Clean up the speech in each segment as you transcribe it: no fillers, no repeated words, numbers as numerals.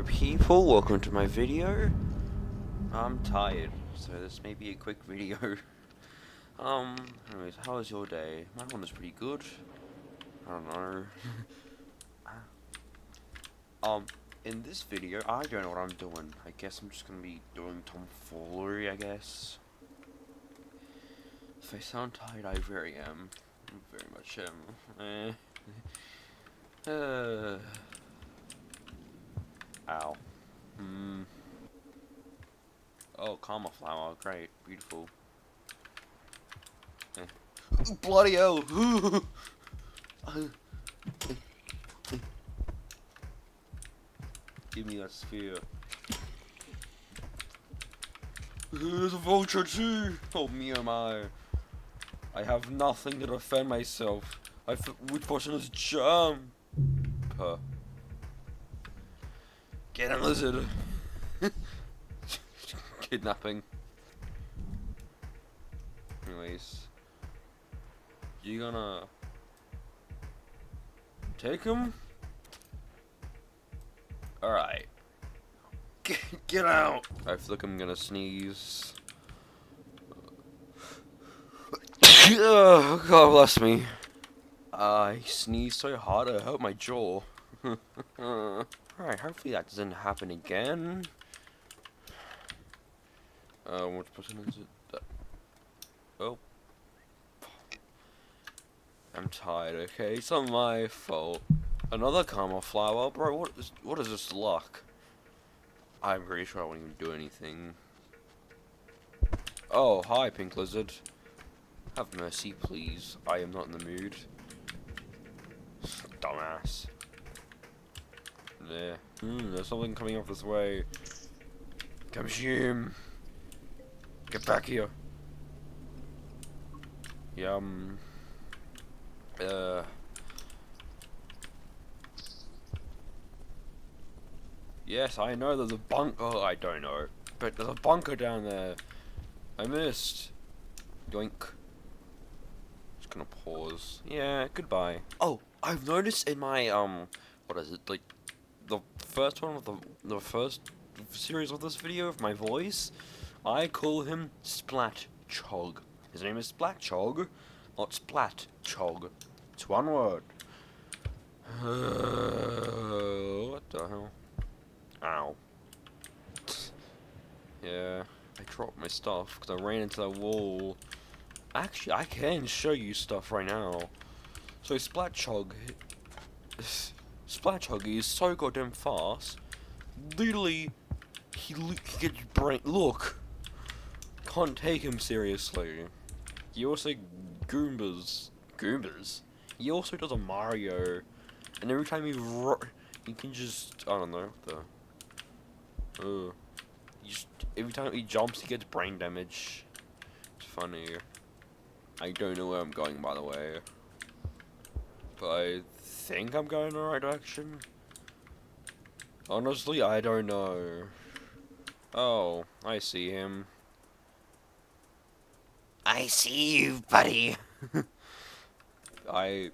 Hello people, welcome to my video. I'm tired, so this may be a quick video. Anyways, how was your day? My one was pretty good. I don't know. In this video, I don't know what I'm doing. I guess I'm just gonna be doing tomfoolery, I guess. If I sound tired, I very am. I very much am. Ow. Oh, karma flower, great, beautiful. Bloody hell! Give me that sphere. There's a vulture too! Oh me oh my. I have nothing to defend myself. Which person is jump? Get him, lizard! Kidnapping. Anyways. You gonna take him? Alright. Get out! I feel like I'm gonna sneeze. Oh, God bless me. I sneezed so hard it hurt my jaw. Alright, hopefully that doesn't happen again. Which person is it? Oh. I'm tired, okay? It's not my fault. Another karma flower? Bro, what is this luck? I'm pretty sure I won't even do anything. Oh, hi, pink lizard. Have mercy, please. I am not in the mood. Dumbass. There. There's something coming up this way. Come shoom. Get back here. Yum. Yes, I know there's a bunker. Oh, I don't know. But there's a bunker down there. I missed. Yoink. Just gonna pause. Yeah, goodbye. Oh, I've noticed in my, what is it? Like, the first one of the first series of this video of my voice, I call him Splatchog. His name is Splatchog, not Splatchog. It's one word. What the hell? Ow. Yeah, I dropped my stuff because I ran into that wall. Actually, I can show you stuff right now. So Splatchog is so goddamn fast. Literally, he gets brain. Look, can't take him seriously. He also Goombas. He also does a Mario, and every time he can just, I don't know, every time he jumps, he gets brain damage. It's funny. I don't know where I'm going, by the way, but I think I'm going in the right direction. Honestly, I don't know. Oh, I see him. I see you, buddy. I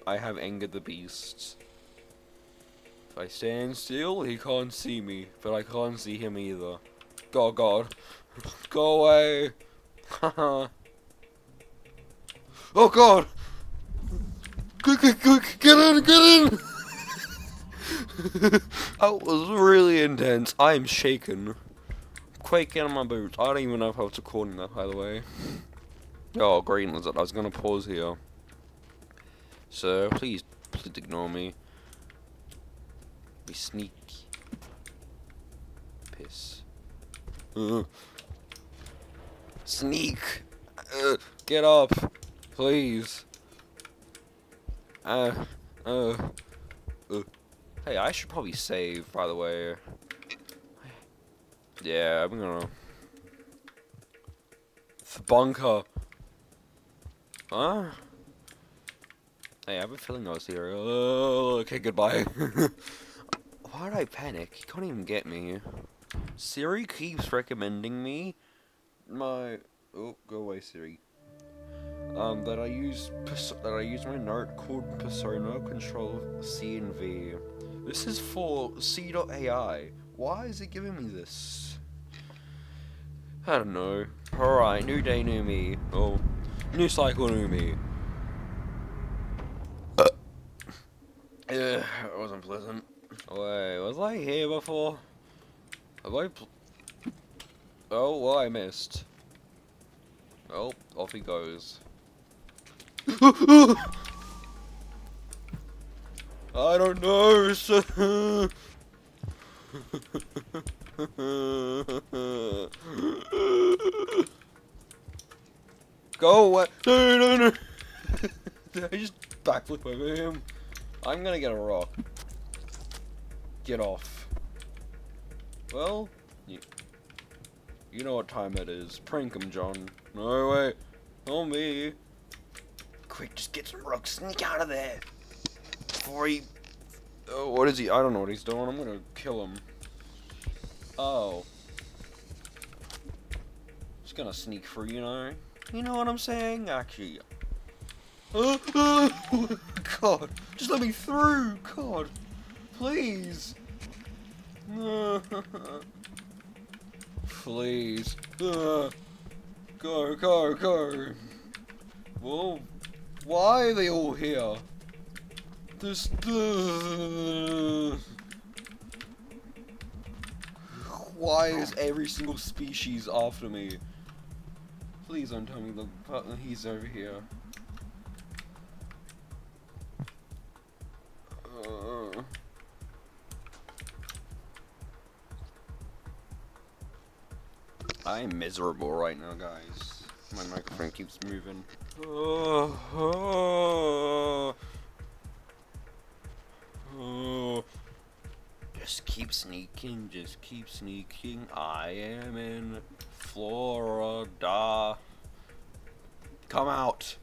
have angered the beast. If I stand still, he can't see me, but I can't see him either. Oh God, go away! Oh God! Get in! That was really intense. I am shaken. Quaking on my boots. I don't even know if I was recording that, by the way. Oh, green lizard. I was gonna pause here. So, please ignore me. Be sneaky. Piss. Sneak! Get up! Please. Hey, I should probably save, by the way. Yeah, I'm gonna... The bunker! Huh? Hey, I have a feeling I was here. Oh, okay, goodbye. Why did I panic? He can't even get me. Siri keeps recommending me my... Oh, go away, Siri. That I use my note called Persona Control C and V, This is for C.AI. Why is it giving me this? I don't know. Alright, new day, new me. Oh, new cycle, new me. Yeah, it wasn't pleasant. Wait, was I here before? Have I oh, well, I missed. Oh, off he goes. I don't know, sir. Go away. No, no, no. Did I just backflip over him? I'm gonna get a rock. Get off. Well, you know what time it is. Prank him, John. No, wait. Not me. Quick, just get some rocks. Sneak out of there. Before he... Oh, what is he? I don't know what he's doing. I'm gonna kill him. Oh. Just gonna sneak through, you know? You know what I'm saying? Actually... God. Just let me through. God. Please. Please. Go, go, go. Well, why are they all here? This. Why is every single species after me? Please don't tell me he's over here. I'm miserable right now, guys. My microphone keeps moving. Just keep sneaking, just keep sneaking. I am in Florida. Come out.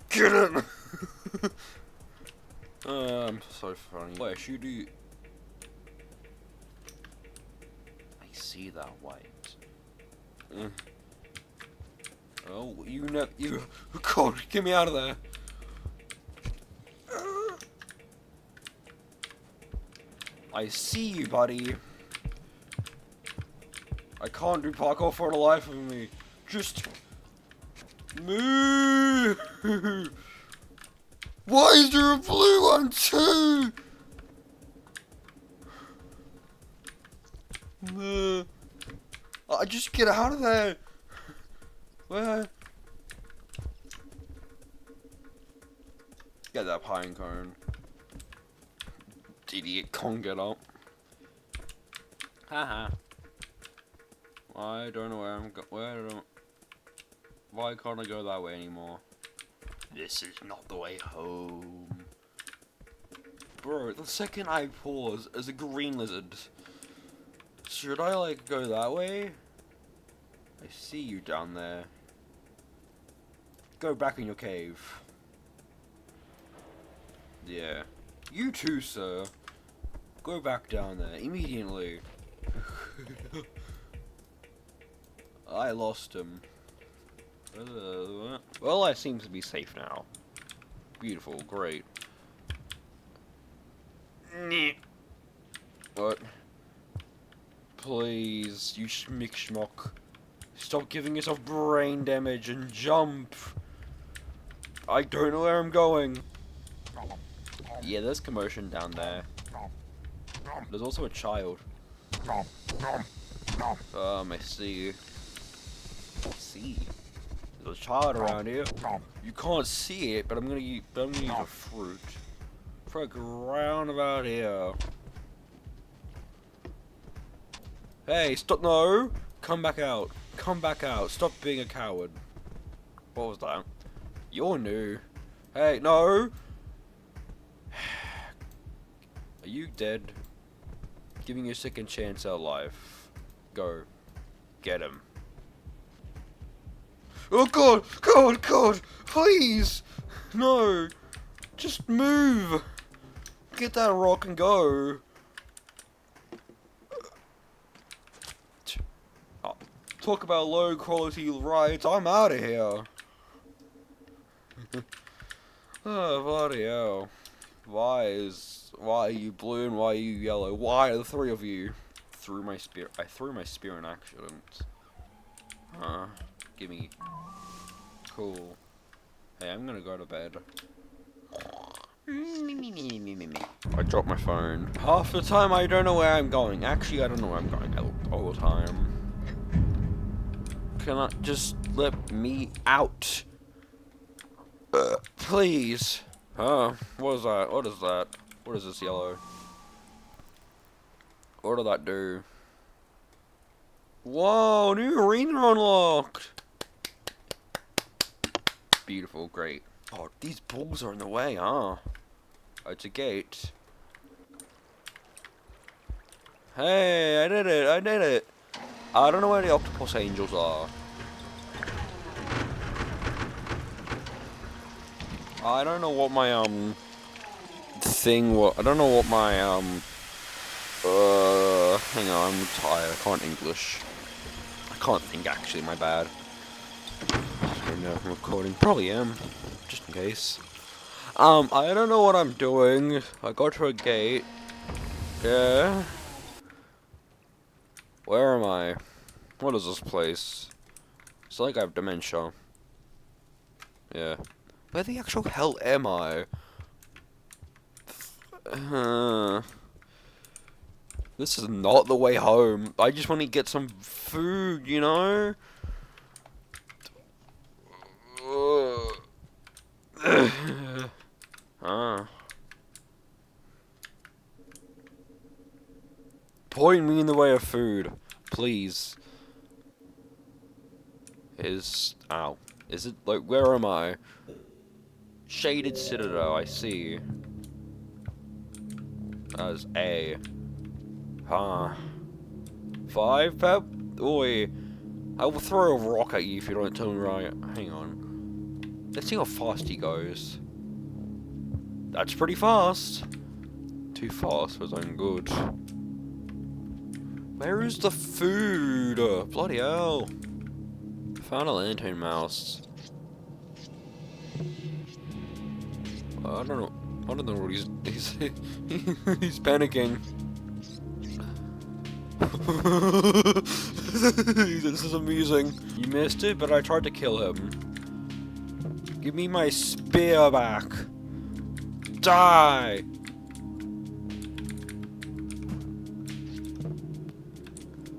Get it! I'm so funny. Wait, should you... I see that white. Oh, you God, get me out of there. I see you, buddy. I can't do parkour for the life of me. Just move. Why is there a blue one too? I just get out of there. Where? Get that pine cone. Idiot can't get up. Haha. I don't know where I'm why can't I go that way anymore? This is not the way home. Bro, the second I pause as a green lizard, should I like go that way? I see you down there. Go back in your cave. Yeah. You too, sir. Go back down there immediately. I lost him. Well, I seem to be safe now. Beautiful, great. What? Please, you schmick schmock. Stop giving yourself brain damage and jump. I don't know where I'm going. Yeah, there's commotion down there. There's also a child. I see you. See? There's a child around here. You can't see it, but I'm gonna use a fruit. Fuck around about here. Hey, stop! No, come back out. Come back out. Stop being a coward. What was that? You're new. Hey, no. Are you dead? Giving you a second chance at life. Go. Get him. Oh God! God! God! Please! No! Just move! Get that rock and go! Talk about low quality rides, I'm out of here! Oh, bloody hell. Why are you blue and why are you yellow? Why are the three of you? I threw my spear in accident. Gimme. Cool. Hey, I'm gonna go to bed. I dropped my phone. Half the time I don't know where I'm going. Actually, I don't know where I'm going all the time. Can I just let me out? Please. Huh? What is that? What is that? What is this yellow? What did that do? Whoa, new arena unlocked! Beautiful, great. Oh, these balls are in the way, huh? Oh, it's a gate. Hey, I did it, I did it! I don't know where the octopus angels are. I don't know what my, I don't know what my, hang on, I'm tired, I can't English. I can't think, actually, my bad. I don't know if I'm recording, probably am, just in case. I don't know what I'm doing. I got to a gate. Yeah. Where am I? What is this place? It's like I have dementia. Yeah. Where the actual hell am I? This is not the way home. I just want to get some food, you know? Point me in the way of food, please. Ow. Is it, like, where am I? Shaded Citadel, I see. As A. Huh. 5 pep? Oi. I will throw a rock at you if you don't tell me right. Hang on. Let's see how fast he goes. That's pretty fast. Too fast for his own good. Where is the food? Bloody hell. Found a lantern mouse. I don't know. I don't know what he's he's panicking. This is amusing. You missed it, but I tried to kill him. Give me my spear back. Die!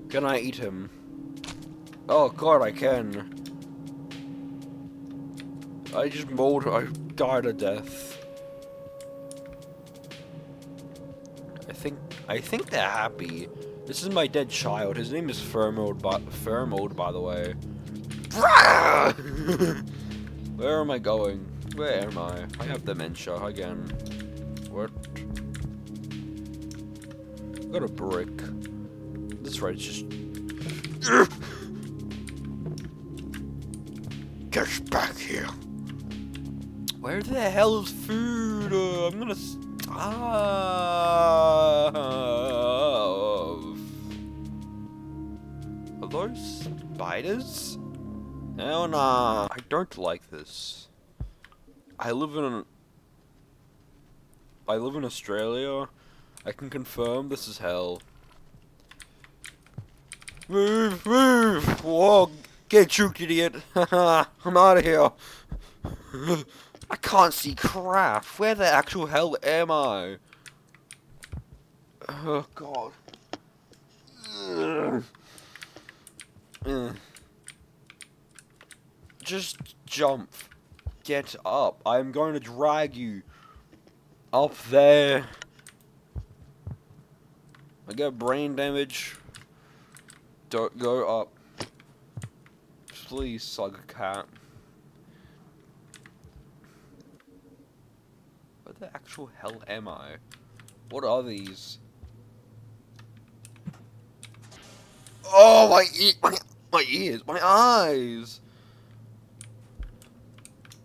Can I eat him? Oh god, I can. I died a death. I think they're happy. This is my dead child. His name is Thermode, by the way. Where am I going? Where am I? I have dementia again. What? Got a brick. That's right, it's just... Get back here! Where the hell is food? I'm gonna starve. Are those spiders? Hell nah. I don't like this. I live in Australia. I can confirm this is hell. Move, move! Whoa, get juked, idiot! I'm out of here. I can't see crap. Where the actual hell am I? Oh god. Just jump. Get up. I'm going to drag you up there. I got brain damage. Don't go up. Please, slug a cat. Where the actual hell am I? What are these? Oh, my ears, my eyes.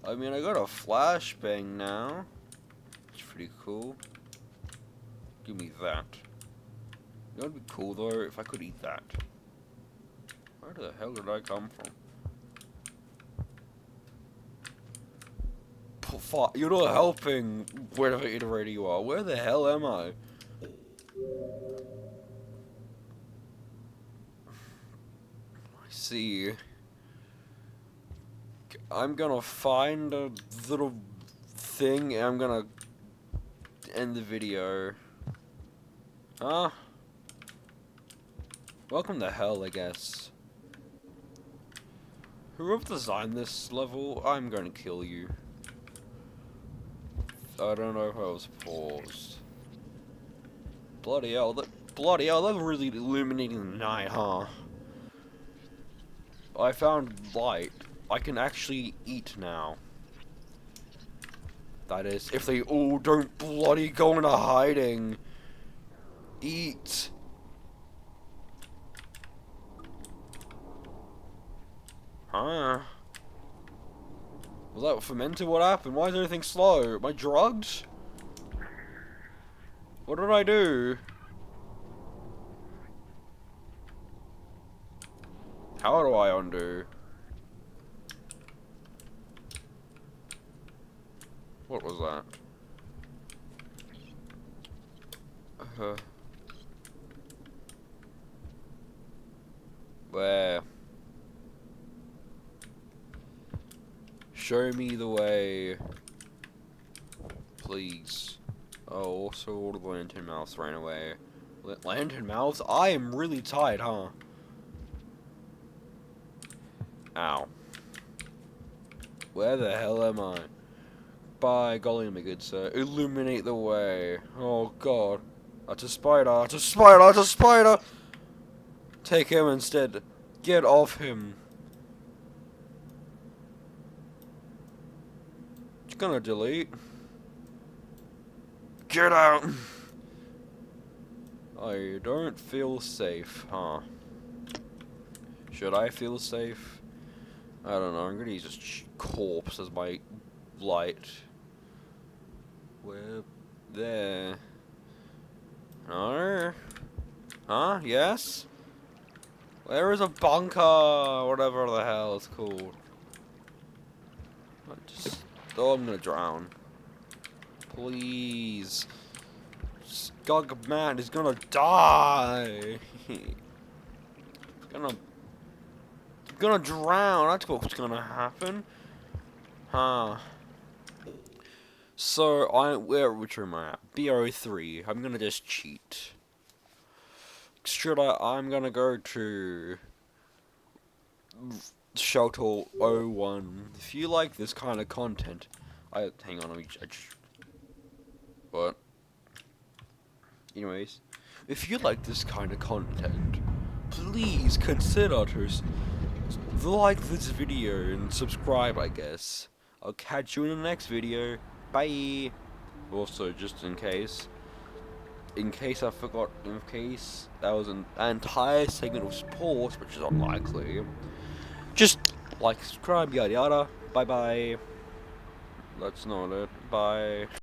I mean, I got a flashbang now. It's pretty cool. Give me that. You know what would be cool though if I could eat that. Where the hell did I come from? You're not helping. Whatever iterator you are. Where the hell am I? I see. I'm gonna find a little thing and I'm gonna end the video. Huh? Welcome to hell, I guess. Whoever designed this level, I'm gonna kill you. I don't know if I was paused. Bloody hell, that's really illuminating the night, huh? I found light. I can actually eat now. That is, if they all don't bloody go into hiding. Eat. Huh? Was that fermented? What happened? Why is everything slow? Am I drugged? What did I do? How do I undo? What was that? Where? Show me the way. Please. Oh, also all the lantern mouths ran away. Lantern mouths? I am really tired, huh? Ow. Where the hell am I? By golly, my good sir. Illuminate the way. Oh god. That's a spider. That's a spider. That's a spider. Take him instead. Get off him. It's gonna delete. Get out. I don't feel safe, huh? Should I feel safe? I don't know. I'm gonna use this corpse as my light. Where? There. No? Huh? Yes? Where is a bunker? Whatever the hell it's called. Oh, I'm gonna drown. Please. Skug man is gonna die. gonna drown. That's what's gonna happen. Huh. So which room am I at? BO3. I'm gonna just cheat. I'm gonna go to Shelter 01. If you like this kind of content, hang on, what? Anyways, if you like this kind of content, please consider to like this video and subscribe, I guess. I'll catch you in the next video. Bye! Also, just in case I forgot, in case that was an entire segment of sports, which is unlikely, just like, subscribe, yada yada. Bye bye. That's not it. Bye.